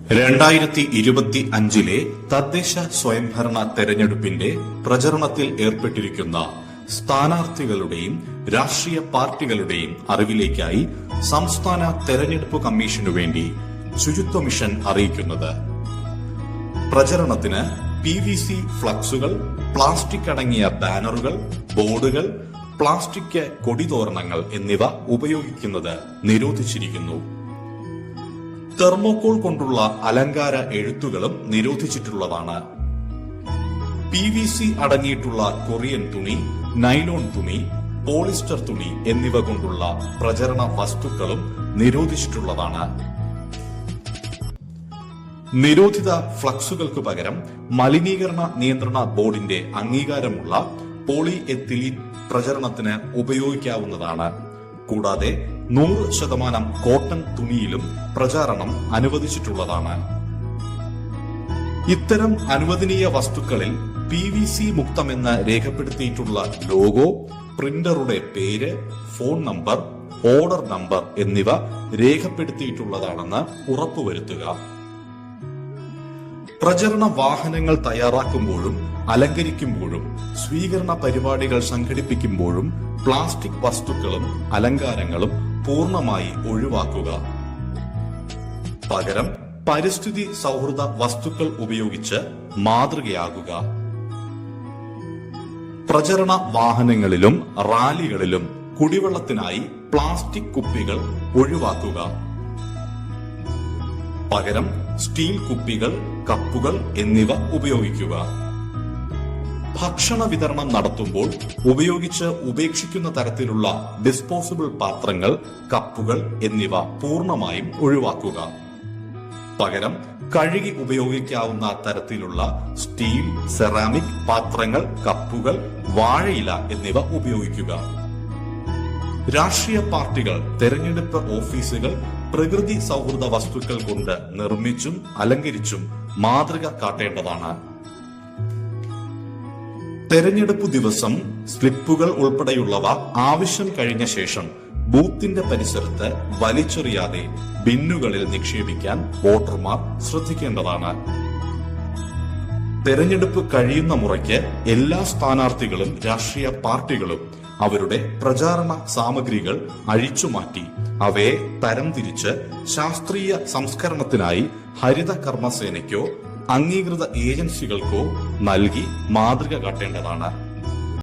2025 തദ്ദേശ സ്വയംഭരണ തെരഞ്ഞെടുപ്പിന്റെ പ്രചരണത്തിൽ ഏർപ്പെട്ടിരിക്കുന്ന സ്ഥാനാർത്ഥികളുടെയും രാഷ്ട്രീയ പാർട്ടികളുടെയും അറിവിലേക്കായി സംസ്ഥാന തെരഞ്ഞെടുപ്പ് കമ്മീഷനു വേണ്ടി ശുചിത്വ മിഷൻ അറിയിക്കുന്നത്. പ്രചരണത്തിന് PVC ഫ്ലക്സുകൾ, പ്ലാസ്റ്റിക് അടങ്ങിയ ബാനറുകൾ, ബോർഡുകൾ, പ്ലാസ്റ്റിക് കൊടിതോരണങ്ങൾ എന്നിവ ഉപയോഗിക്കുന്നത് നിരോധിച്ചിരിക്കുന്നു. തെർമോകോൾ കൊണ്ടുള്ള അലങ്കാര എഴുത്തുകളും നിരോധിച്ചിട്ടുള്ളതാണ്. PVC അടങ്ങിയിട്ടുള്ള കൊറിയൻ തുണി, നൈലോൺ തുണി, പോളിസ്റ്റർ തുണി എന്നിവ കൊണ്ടുള്ള പ്രചരണ വസ്തുക്കളും നിരോധിച്ചിട്ടുള്ളതാണ്. നിരോധിത ഫ്ലക്സുകൾക്ക് പകരം മലിനീകരണ നിയന്ത്രണ ബോർഡിന്റെ അംഗീകാരമുള്ള പോളിഎത്തിലീൻ പ്രചരണത്തിന് ഉപയോഗിക്കാവുന്നതാണ്. കൂടാതെ 100% കോട്ടൺ തുണിയിലും പ്രചാരണം അനുവദിച്ചിട്ടുള്ളതാണ്. ഇത്തരം അനുവദനീയ വസ്തുക്കളിൽ PVC മുക്തമെന്ന് രേഖപ്പെടുത്തിയിട്ടുള്ള ലോഗോ, പ്രിന്ററുടെ പേര്, ഫോൺ നമ്പർ, ഓർഡർ നമ്പർ എന്നിവ രേഖപ്പെടുത്തിയിട്ടുള്ളതാണെന്ന് ഉറപ്പുവരുത്തുക. പ്രചരണ വാഹനങ്ങൾ തയ്യാറാക്കുമ്പോഴും അലങ്കരിക്കുമ്പോഴും സ്വീകരണ പരിപാടികൾ സംഘടിപ്പിക്കുമ്പോഴും പ്ലാസ്റ്റിക് വസ്തുക്കളും അലങ്കാരങ്ങളും പൂർണ്ണമായി ഒഴിവാക്കുക. പകരം പരിസ്ഥിതി സൗഹൃദ വസ്തുക്കൾ ഉപയോഗിച്ച് മാതൃകയാകുക. പ്രചരണ വാഹനങ്ങളിലും റാലികളിലും കുടിവെള്ളത്തിനായി പ്ലാസ്റ്റിക് കുപ്പികൾ ഒഴിവാക്കുക. പകരം സ്റ്റീൽ കുപ്പികൾ, കപ്പുകൾ എന്നിവ ഉപയോഗിക്കുക. ഭക്ഷണ വിതരണം നടത്തുമ്പോൾ ഉപയോഗിച്ച് ഉപേക്ഷിക്കുന്ന തരത്തിലുള്ള ഡിസ്പോസിബിൾ പാത്രങ്ങൾ, കപ്പുകൾ എന്നിവ പൂർണ്ണമായും ഒഴിവാക്കുക. പകരം കഴുകി ഉപയോഗിക്കാവുന്ന തരത്തിലുള്ള സ്റ്റീൽ, സെറാമിക് പാത്രങ്ങൾ, കപ്പുകൾ, വാഴയില എന്നിവ ഉപയോഗിക്കുക. രാഷ്ട്രീയ പാർട്ടികൾ തെരഞ്ഞെടുപ്പ് ഓഫീസുകൾ പ്രകൃതി സൗഹൃദ വസ്തുക്കൾ കൊണ്ട് നിർമ്മിച്ചും അലങ്കരിച്ചും മാതൃക കാട്ടേണ്ടതാണ്. തെരഞ്ഞെടുപ്പ് ദിവസം സ്ലിപ്പുകൾ ഉൾപ്പെടെയുള്ളവ ആവശ്യം കഴിഞ്ഞ ശേഷം ബൂത്തിന്റെ പരിസരത്ത് വലിച്ചെറിയാതെ ബിന്നുകളിൽ നിക്ഷേപിക്കാൻ വോട്ടർമാർ ശ്രദ്ധിക്കേണ്ടതാണ്. തെരഞ്ഞെടുപ്പ് കഴിയുന്ന മുറയ്ക്ക് എല്ലാ സ്ഥാനാർത്ഥികളും രാഷ്ട്രീയ പാർട്ടികളും അവരുടെ പ്രചാരണ സാമഗ്രികൾ അഴിച്ചുമാറ്റി അവയെ തരംതിരിച്ച് ശാസ്ത്രീയ സംസ്കരണത്തിനായി ഹരിത കർമ്മസേനയ്ക്കോ അംഗീകൃത ഏജൻസികൾക്കോ നൽകി മാതൃക കാട്ടേണ്ടതാണ്.